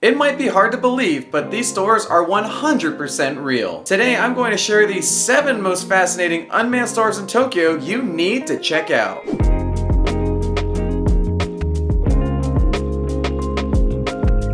It might be hard to believe, but these stores are 100% real. Today I'm going to share the 7 most fascinating unmanned stores in Tokyo you need to check out.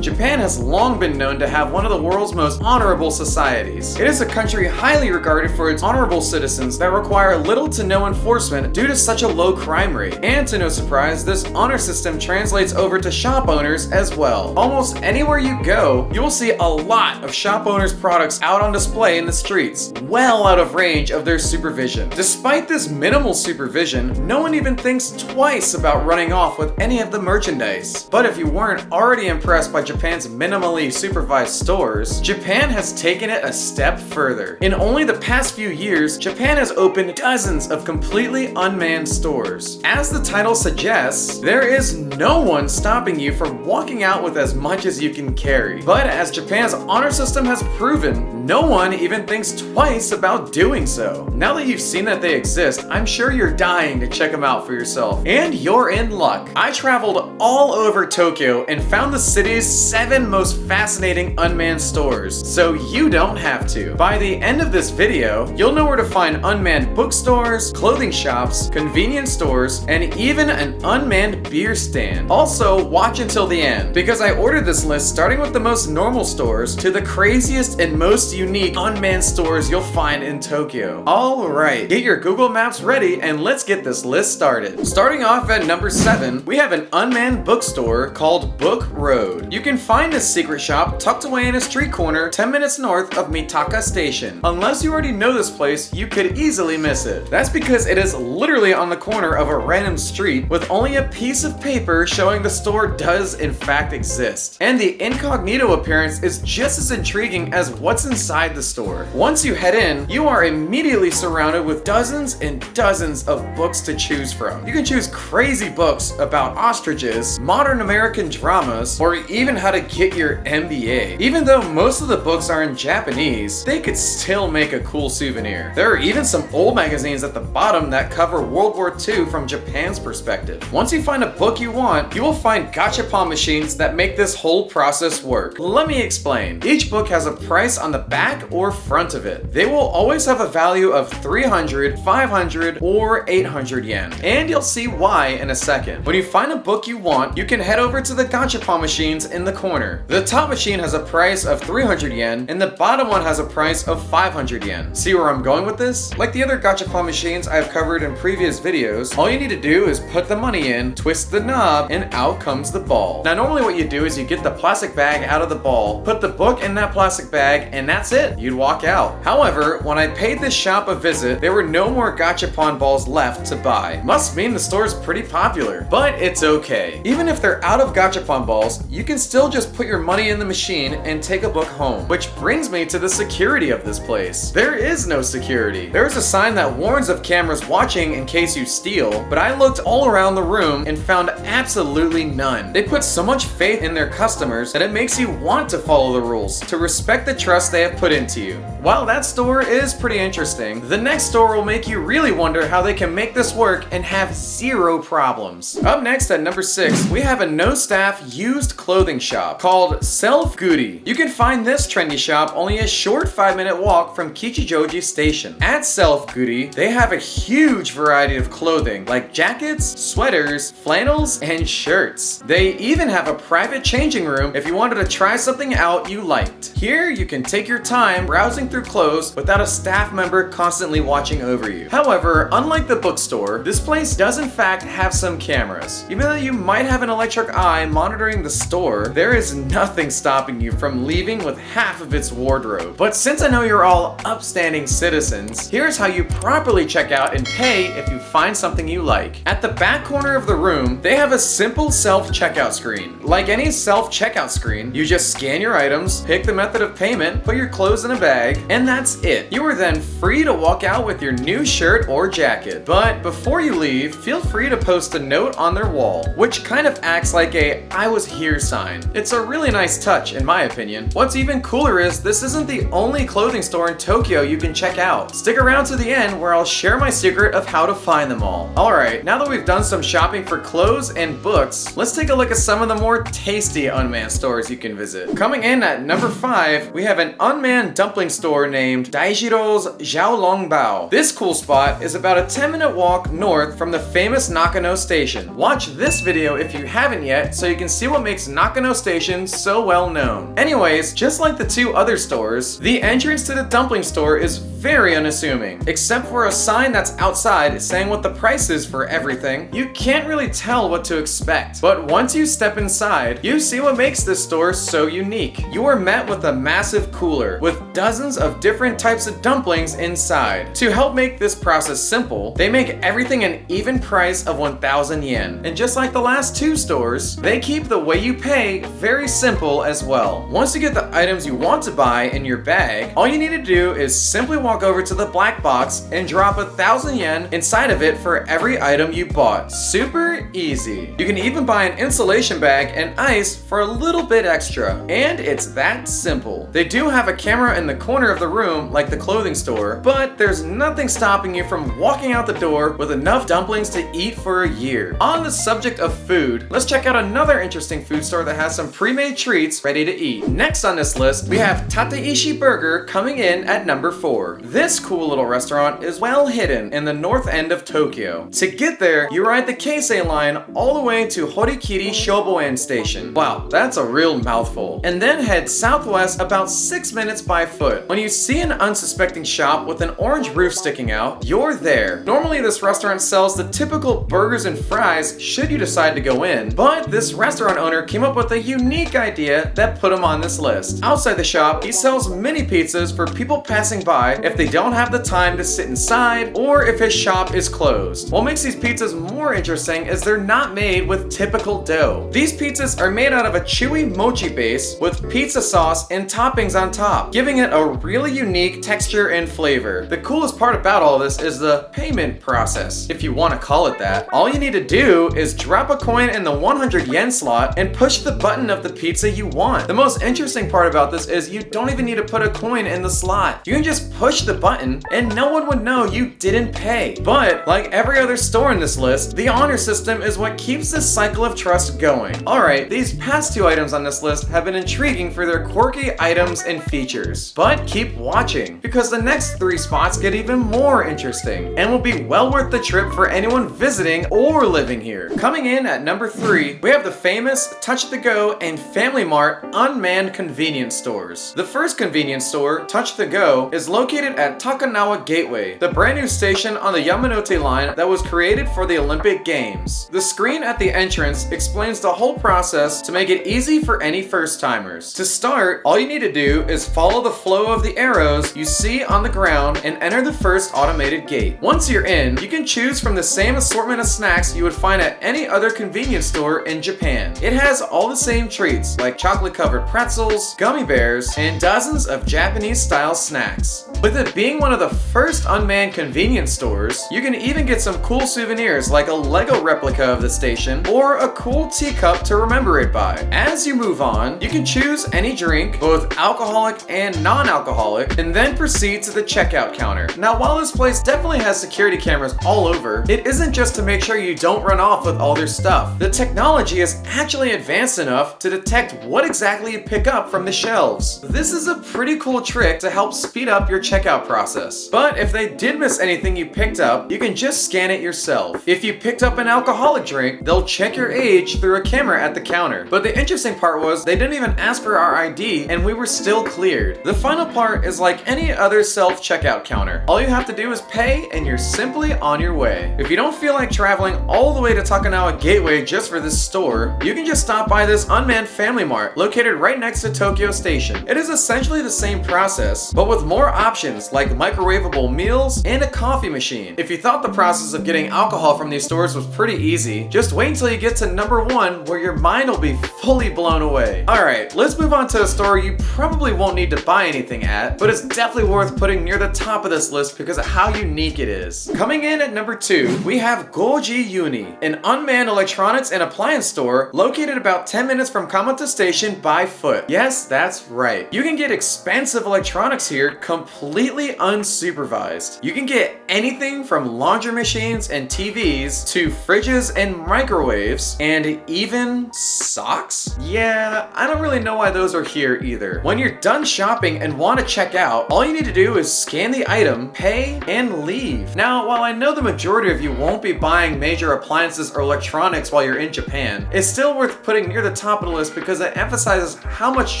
Japan has long been known to have one of the world's most honorable societies. It is a country highly regarded for its honorable citizens that require little to no enforcement due to such a low crime rate. And to no surprise, this honor system translates over to shop owners as well. Almost anywhere you go, you will see a lot of shop owners' products out on display in the streets, well out of range of their supervision. Despite this minimal supervision, no one even thinks twice about running off with any of the merchandise. But if you weren't already impressed by Japan's minimally supervised stores, Japan has taken it a step further. In only the past few years, Japan has opened dozens of completely unmanned stores. As the title suggests, there is no one stopping you from walking out with as much as you can carry. But as Japan's honor system has proven, no one even thinks twice about doing so. Now that you've seen that they exist, I'm sure you're dying to check them out for yourself. And you're in luck. I traveled all over Tokyo and found the city's 7 most fascinating unmanned stores, so you don't have to. By the end of this video, you'll know where to find unmanned bookstores, clothing shops, convenience stores, and even an unmanned beer stand. Also, watch until the end, because I ordered this list starting with the most normal stores to the craziest and most unique unmanned stores you'll find in Tokyo. Alright, get your Google Maps ready and let's get this list started. Starting off at number 7, we have an unmanned bookstore called Book Road. You can find this secret shop tucked away in a street corner 10 minutes north of Mitaka Station. Unless you already know this place, you could easily miss it. That's because it is literally on the corner of a random street with only a piece of paper showing the store does in fact exist. And the incognito appearance is just as intriguing as what's inside the store. Once you head in, you are immediately surrounded with dozens and dozens of books to choose from. You can choose crazy books about ostriches, modern American dramas, or even how to get your MBA. Even though most of the books are in Japanese, they could still make a cool souvenir. There are even some old magazines at the bottom that cover World War II from Japan's perspective. Once you find a book you want, you will find gachapon machines that make this whole process work. Let me explain. Each book has a price on the back or front of it. They will always have a value of 300, 500, or 800 yen. And you'll see why in a second. When you find a book you want, you can head over to the gachapon machines in the corner. The top machine has a price of 300 yen, and the bottom one has a price of 500 yen. See where I'm going with this? Like the other gachapon machines I've covered in previous videos, all you need to do is put the money in, twist the knob, and out comes the ball. Now normally what you do is you get the plastic bag out of the ball, put the book in that plastic bag, and that's it. You'd walk out. However, when I paid this shop a visit, there were no more gachapon balls left to buy. Must mean the store is pretty popular, but it's okay. Even if they're out of gachapon balls, you can still just put your money in the machine and take a book home. Which brings me to the security of this place. There is no security. There is a sign that warns of cameras watching in case you steal, but I looked all around the room and found absolutely none. They put so much faith in their customers that it makes you want to follow the rules, to respect the trust they have put into you. While that store is pretty interesting, the next store will make you really wonder how they can make this work and have 0 problems. Up next at number 6, we have a no-staff used clothing shop called Self Goody. You can find this trendy shop only a short 5-minute walk from Kichijoji Station. At Self Goody, they have a huge variety of clothing like jackets, sweaters, flannels, and shirts. They even have a private changing room if you wanted to try something out you liked. Here, you can take your time browsing through clothes without a staff member constantly watching over you. However, unlike the bookstore, this place does in fact have some cameras. Even though you might have an electric eye monitoring the store, there is nothing stopping you from leaving with half of its wardrobe. But since I know you're all upstanding citizens, here's how you properly check out and pay if you find something you like. At the back corner of the room, they have a simple self-checkout screen. Like any self-checkout screen, you just scan your items, pick the method of payment, put your clothes in a bag, and that's it. You are then free to walk out with your new shirt or jacket. But before you leave, feel free to post a note on their wall, which kind of acts like a "I was here" sign. It's a really nice touch, in my opinion. What's even cooler is this isn't the only clothing store in Tokyo you can check out. Stick around to the end where I'll share my secret of how to find them all. Alright, now that we've done some shopping for clothes and books, let's take a look at some of the more tasty unmanned stores you can visit. Coming in at number 5, we have an unmanned dumpling store named Daijiro's Xiaolongbao. This cool spot is about a 10-minute walk north from the famous Nakano Station. Watch this video if you haven't yet so you can see what makes Nakano Station so well known. Anyways, just like the two other stores, the entrance to the dumpling store is very unassuming. Except for a sign that's outside saying what the price is for everything, you can't really tell what to expect. But once you step inside, you see what makes this store so unique. You are met with a massive cooler with dozens of different types of dumplings inside. To help make this process simple, they make everything an even price of 1,000 yen. And just like the last two stores, they keep the way you pay very simple as well. Once you get the items you want to buy in your bag, all you need to do is simply walk over to the black box and drop 1,000 yen inside of it for every item you bought. Super easy. You can even buy an insulation bag and ice for a little bit extra. And it's that simple. They do have a camera in the corner of the room like the clothing store, but there's nothing stopping you from walking out the door with enough dumplings to eat for a year. On the subject of food, let's check out another interesting food store that has some pre-made treats ready to eat. Next on this list, we have Tateishi Burger coming in at number 4. This cool little restaurant is well hidden in the north end of Tokyo. To get there, you ride the Keisei line all the way to Horikiri Shoboen Station. Wow, that's a real mouthful. And then head southwest about 6 minutes by foot. When you see an unsuspecting shop with an orange roof sticking out, you're there. Normally this restaurant sells the typical burgers and fries should you decide to go in, but this restaurant owner came up with a unique idea that put him on this list. Outside the shop, he sells mini pizzas for people passing by if they don't have the time to sit inside or if his shop is closed. What makes these pizzas more interesting is they're not made with typical dough. These pizzas are made out of a chewy mochi base with pizza sauce and toppings on top, giving it a really unique texture and flavor. The coolest part about all this is the payment process, if you want to call it that. All you need to do is drop a coin in the 100 yen slot and push the button of the pizza you want. The most interesting part about this is you don't even need to put a coin in the slot. You can just push the button and no one would know you didn't pay. But like every other store in this list, the honor system is what keeps this cycle of trust going. Alright, these past two items on this list have been intriguing for their quirky items and features. But keep watching, because the next 3 spots get even more interesting and will be well worth the trip for anyone visiting or living here. Coming in at number 3, we have the famous Touch the Go and Family Mart unmanned convenience stores. The first convenience store, Touch the Go, is located at Takanawa Gateway, the brand new station on the Yamanote line that was created for the Olympic Games. The screen at the entrance explains the whole process to make it easy for any first-timers. To start, all you need to do is follow the flow of the arrows you see on the ground and enter the first automated gate. Once you're in, you can choose from the same assortment of snacks you would find at any other convenience store in Japan. It has all the same treats like chocolate-covered pretzels, gummy bears, and dozens of Japanese-style snacks. With it being one of the first unmanned convenience stores, you can even get some cool souvenirs like a Lego replica of the station or a cool teacup to remember it by. As you move on, you can choose any drink, both alcoholic and non-alcoholic, and then proceed to the checkout counter. Now, while this place definitely has security cameras all over, it isn't just to make sure you don't run off with all their stuff. The technology is actually advanced enough to detect what exactly you pick up from the shelves. This is a pretty cool trick to help speed up your checkout process. But if they did miss anything you picked up, you can just scan it yourself. If you picked up an alcoholic drink, they'll check your age through a camera at the counter. But the interesting part was they didn't even ask for our ID and we were still cleared. The final part is like any other self-checkout counter. All you have to do is pay and you're simply on your way. If you don't feel like traveling all the way to Takanawa Gateway just for this store, you can just stop by this unmanned Family Mart located right next to Tokyo Station. It is essentially the same process, but with more options like microwavable meals and a coffee machine. If you thought the process of getting alcohol from these stores was pretty easy, just wait until you get to number 1 where your mind will be fully blown away. Alright, let's move on to a store you probably won't need to buy anything at, but it's definitely worth putting near the top of this list because of how unique it is. Coming in at number 2, we have Goji Uni, an unmanned electronics and appliance store located about 10 minutes from Kamata Station by foot. Yes, that's right. You can get expensive electronics here completely unsupervised. You can get anything from laundry machines and TVs to fridges and microwaves and even socks? Yeah, I don't really know why those are here either. When you're done shopping and want to check out, all you need to do is scan the item, pay, and leave. Now, while I know the majority of you won't be buying major appliances or electronics while you're in Japan, it's still worth putting near the top of the list because it emphasizes how much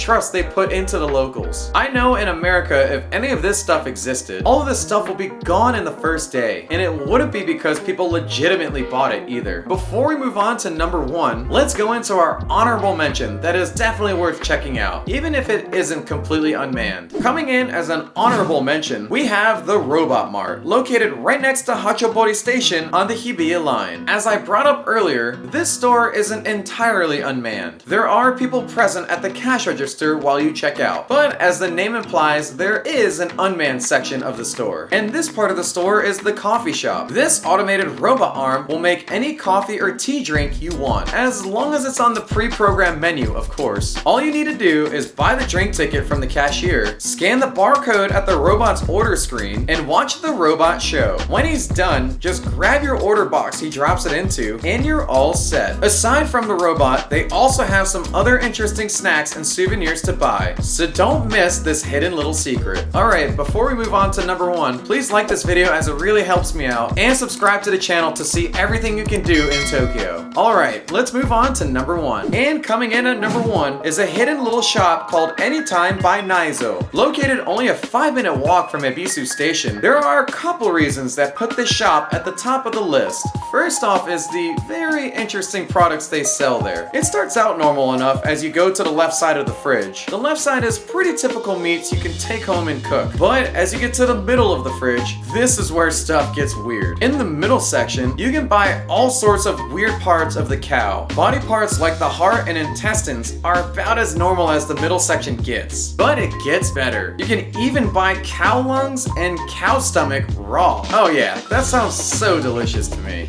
trust they put into the locals. I know in America, if any of this stuff existed, all of this stuff will be gone in the first day, and it wouldn't be because people legitimately bought it either. Before we move on to number 1, let's go into our honorable mention that is definitely worth checking out, even if it isn't completely unmanned. Coming in as an honorable mention, we have the Robot Mart, located right next to Hachobori Station on the Hibiya line. As I brought up earlier, this store isn't entirely unmanned. There are people present at the cash register while you check out, but as the name implies, there is an unmanned section of the store. And this part of the store is the coffee shop. This automated robot arm will make any coffee or tea drink you want, as long as it's on the pre-programmed menu, of course. All you need to do is buy the drink ticket from the cashier, scan the barcode at the robot's order screen, and watch the robot show. When he's done, just grab your order box he drops it into, and you're all set. Aside from the robot, they also have some other interesting snacks and souvenirs to buy, so don't miss this hidden little secret. Alright, before we move on to number 1, please like this video as it really helps me out, and subscribe to the channel to see everything you can do in Tokyo. Alright, let's move on to number 1. And coming in at number 1 is a hidden little shop called Anytime by Naizo. Located only a 5-minute walk from Ebisu Station, there are a couple reasons that put this shop at the top of the list. First off is the very interesting products they sell there. It starts out normal enough as you go to the left side of the fridge. The left side is pretty typical meats you can take home and cook. But as you get to the middle of the fridge, this is where stuff gets weird. In the middle section, you can buy all sorts of weird parts of the cow. Body parts like the heart and intestines are about as normal as the middle section gets. But it gets better. You can even buy cow lungs and cow stomach raw. Oh yeah, that sounds so delicious to me.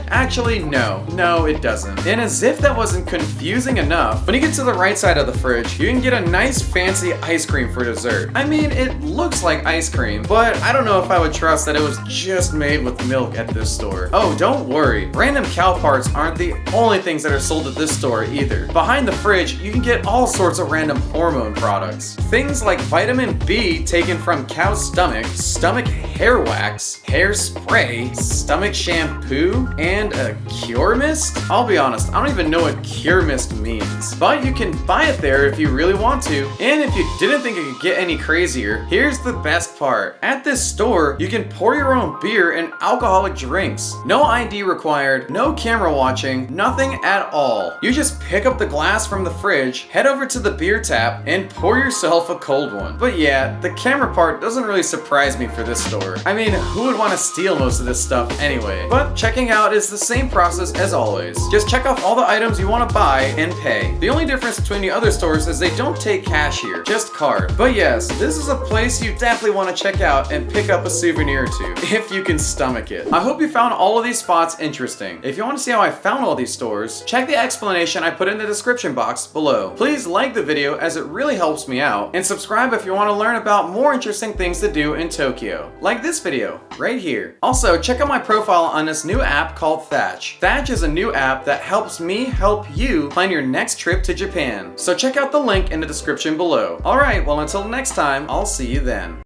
Actually no. No, it doesn't. And as if that wasn't confusing enough, when you get to the right side of the fridge, you can get a nice fancy ice cream for dessert. I mean, it looks like ice cream, but I don't know if I would trust that it was just made with milk at this store. Oh, don't worry. Random cow parts aren't the only things that are sold at this store either. Behind the fridge, you can get all sorts of random hormone products. Things like vitamin B taken from cow stomach hair wax, hair spray, stomach shampoo, and a cure mist? I'll be honest, I don't even know what cure mist means. But you can buy it there if you really want to. And if you didn't think it could get any crazier, here's the best part. At this store, you can pour your own beer and alcoholic drinks. No ID required, no camera watching, nothing at all. You just pick up the glass from the fridge, head over to the beer tap, and pour yourself a cold one. But yeah, the camera part doesn't really surprise me for this store. I mean, who would want to steal most of this stuff anyway? But checking out is the same process as always. Just check off all the items you want to buy and pay. The only difference between the other stores is they don't take cash here, just card. But yes, this is a place you definitely want to check out and pick up a souvenir or two, if you can stomach it. I hope you found all of these spots interesting. If you want to see how I found all these stores, check the explanation I put in the description box below. Please like the video as it really helps me out, and subscribe if you want to learn about more interesting things to do in Tokyo, like this video right here. Also, check out my profile on this new app called THATCH. THATCH is a new app that helps me help you plan your next trip to Japan. So check out the link in the description below. Alright, well until next time, I'll see you then.